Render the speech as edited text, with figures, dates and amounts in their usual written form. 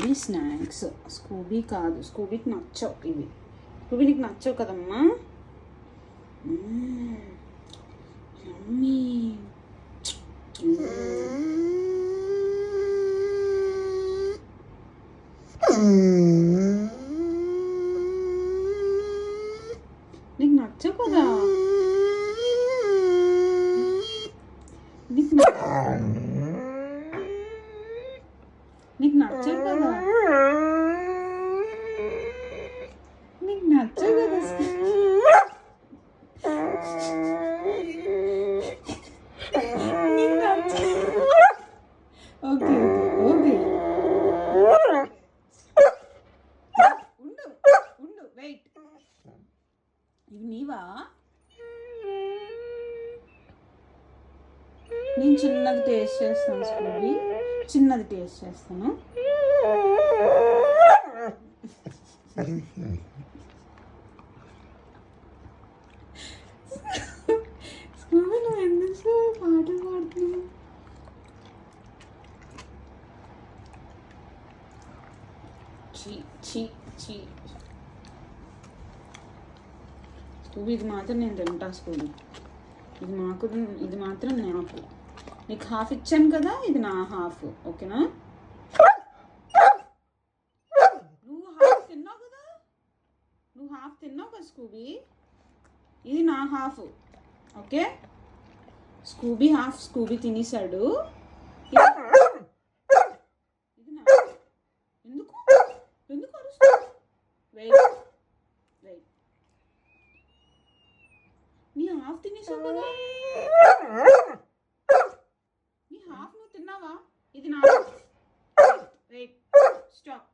Scooby snacks. Scooby కాదు, స్కూబీకి నచ్చవు ఇవి. స్కూబీ నీకు నచ్చవు కదమ్మా. యమ్మీ. నీకు నచ్చవు కదా. నీకు నచ్చవు కదా. నీకు నచ్చవు కదా. ఓకే ఓకే ఉండు ఉండు వెయిట్. ఇవి నీవా? నేను చిన్నది టేస్ట్ చేస్తాను స్కూబీ, చిన్నది టేస్ట్ చేస్తాను. స్కూబీ నువ్వు ఎందుకు పాటలు పాడుతున్నావు? స్కూబీ ఇది మాత్రం నేను తింటా. స్కూబీ ఇది మాత్రం నాకు. నీకు హాఫ్ ఇచ్చాను కదా, ఇది నా హాఫ్. ఓకేనా? నువ్వు హాఫ్ తిన్నావు కదా స్కూబీ. ఇది నా half. Okay, Scooby half Scooby తినేసాడు. ఇది నా. ఎందుకు ఎందుకు అరుస్తావు? Wait wait. నీ హాఫ్ తినేసావు కదా. నీ హాఫ్ నువ్వు తిన్నావా? ఇది నా. Wait stop.